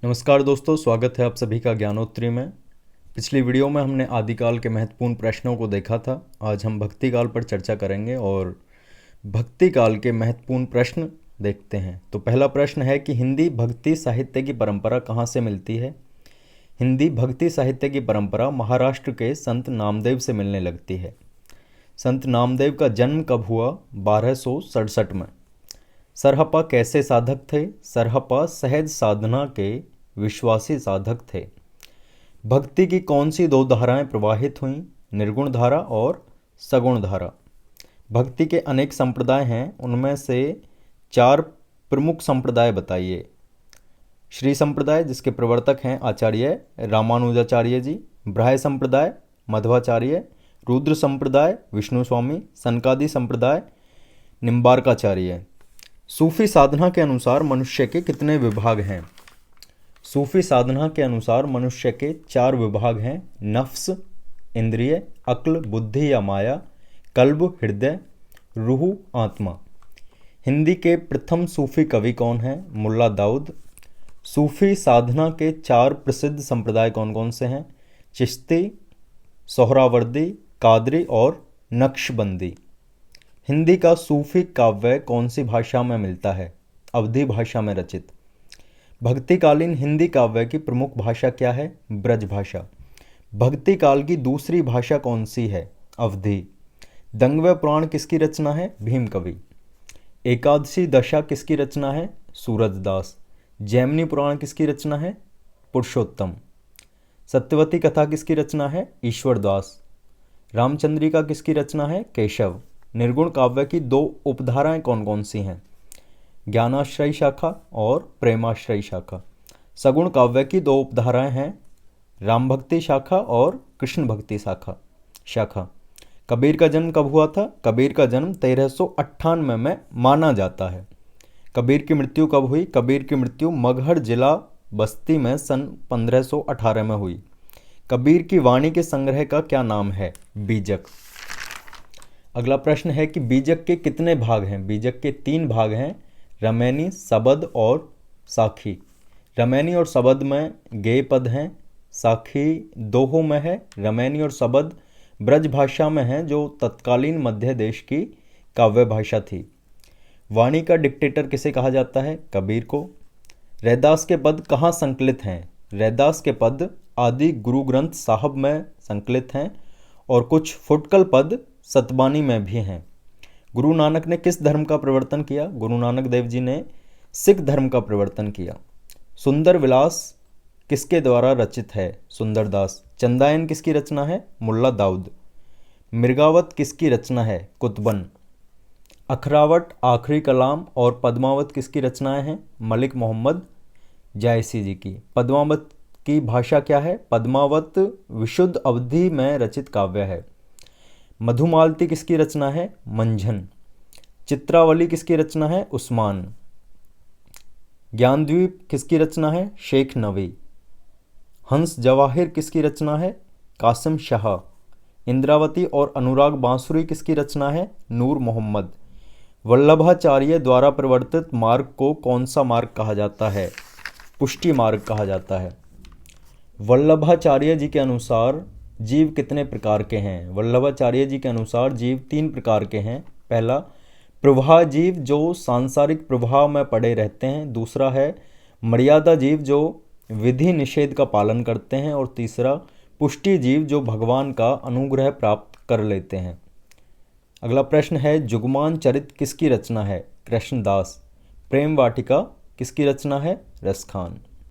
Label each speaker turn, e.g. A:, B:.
A: नमस्कार दोस्तों, स्वागत है आप सभी का ज्ञानोत्री में। पिछली वीडियो में हमने आदिकाल के महत्वपूर्ण प्रश्नों को देखा था। आज हम भक्ति काल पर चर्चा करेंगे और भक्ति काल के महत्वपूर्ण प्रश्न देखते हैं। तो पहला प्रश्न है कि हिंदी भक्ति साहित्य की परंपरा कहाँ से मिलती है। हिंदी भक्ति साहित्य की परंपरा महाराष्ट्र के संत नामदेव से मिलने लगती है। संत नामदेव का जन्म कब हुआ? 1267 में। सरहपा कैसे साधक थे? सरहपा सहज साधना के विश्वासी साधक थे। भक्ति की कौन सी दो धाराएं प्रवाहित हुईं? निर्गुण धारा और सगुण धारा। भक्ति के अनेक संप्रदाय हैं, उनमें से 4 प्रमुख संप्रदाय बताइए। श्री संप्रदाय, जिसके प्रवर्तक हैं आचार्य रामानुजाचार्य जी। ब्राह्य संप्रदाय मध्वाचार्य। रुद्र संप्रदाय विष्णु स्वामी। सनकादि संप्रदाय निम्बार्काचार्य। सूफी साधना के अनुसार मनुष्य के कितने विभाग हैं? सूफी साधना के अनुसार मनुष्य के 4 विभाग हैं। नफ्स इंद्रिय, अक्ल बुद्धि या माया, कल्ब हृदय, रूह आत्मा। हिंदी के प्रथम सूफी कवि कौन हैं? मुल्ला दाऊद। सूफी साधना के 4 प्रसिद्ध संप्रदाय कौन कौन से हैं? चिश्ती, सोहरावर्दी, कादरी और नक्शबंदी। हिंदी का सूफी काव्य कौन सी भाषा में मिलता है? अवधी भाषा में रचित। भक्तिकालीन हिंदी काव्य की प्रमुख भाषा क्या है? ब्रज भाषा। भक्ति काल की दूसरी भाषा कौन सी है? अवधी। दंगव पुराण किसकी रचना है? भीम कवि। एकादशी दशा किसकी रचना है? सूरजदास। जैमिनी पुराण किसकी रचना है? पुरुषोत्तम। सत्यवती कथा किसकी रचना है? ईश्वरदास। रामचंद्रिका किसकी रचना है? केशव। निर्गुण काव्य की 2 उपधाराएं कौन कौन सी हैं? ज्ञानाश्रयी शाखा और प्रेमाश्रयी शाखा। सगुण काव्य की 2 उपधाराएं हैं, राम भक्ति शाखा और कृष्ण भक्ति शाखा। कबीर का जन्म कब हुआ था? कबीर का जन्म 1398 में माना जाता है। कबीर की मृत्यु कब हुई? कबीर की मृत्यु मगहर जिला बस्ती में सन 1518 में हुई। कबीर की वाणी के संग्रह का क्या नाम है? बीजक। अगला प्रश्न है कि बीजक के कितने भाग हैं? बीजक के 3 भाग हैं, रमैनी, सबद और साखी। रमैनी और सबद में गेय पद हैं, साखी दोहों में है। रमैनी और सबद ब्रज भाषा में हैं, जो तत्कालीन मध्य देश की काव्य भाषा थी। वाणी का डिक्टेटर किसे कहा जाता है? कबीर को। रैदास के पद कहाँ संकलित हैं? रैदास के पद आदि गुरु ग्रंथ साहब में संकलित हैं और कुछ फुटकल पद सतबानी में भी हैं। गुरु नानक ने किस धर्म का प्रवर्तन किया? गुरु नानक देव जी ने सिख धर्म का प्रवर्तन किया। सुंदर विलास किसके द्वारा रचित है? सुंदरदास। चंदायन किसकी रचना है? मुल्ला दाऊद। मृगावत किसकी रचना है? कुतबन। अखरावट, आखिरी कलाम और पद्मावत किसकी रचनाएं हैं? मलिक मोहम्मद जायसी जी की। पद्मावत की भाषा क्या है? पद्मावत विशुद्ध अवधी में रचित काव्य है। मधुमालती किसकी रचना है? मंझन। चित्रावली किसकी रचना है? उस्मान। ज्ञानद्वीप किसकी रचना है? शेख नवी। हंस जवाहिर किसकी रचना है? कासिम शाह। इंद्रावती और अनुराग बांसुरी किसकी रचना है? नूर मोहम्मद। वल्लभाचार्य द्वारा प्रवर्तित मार्ग को कौन सा मार्ग कहा जाता है? पुष्टि मार्ग कहा जाता है। वल्लभाचार्य जी के अनुसार जीव कितने प्रकार के हैं? वल्लभाचार्य जी के अनुसार जीव 3 प्रकार के हैं। पहला, प्रवाह जीव, जो सांसारिक प्रवाह में पड़े रहते हैं। दूसरा है मर्यादा जीव, जो विधि निषेध का पालन करते हैं। और तीसरा पुष्टि जीव, जो भगवान का अनुग्रह प्राप्त कर लेते हैं। अगला प्रश्न है, जुगमान चरित किसकी रचना है? कृष्णदास। प्रेम वाटिका किसकी रचना है? रसखान।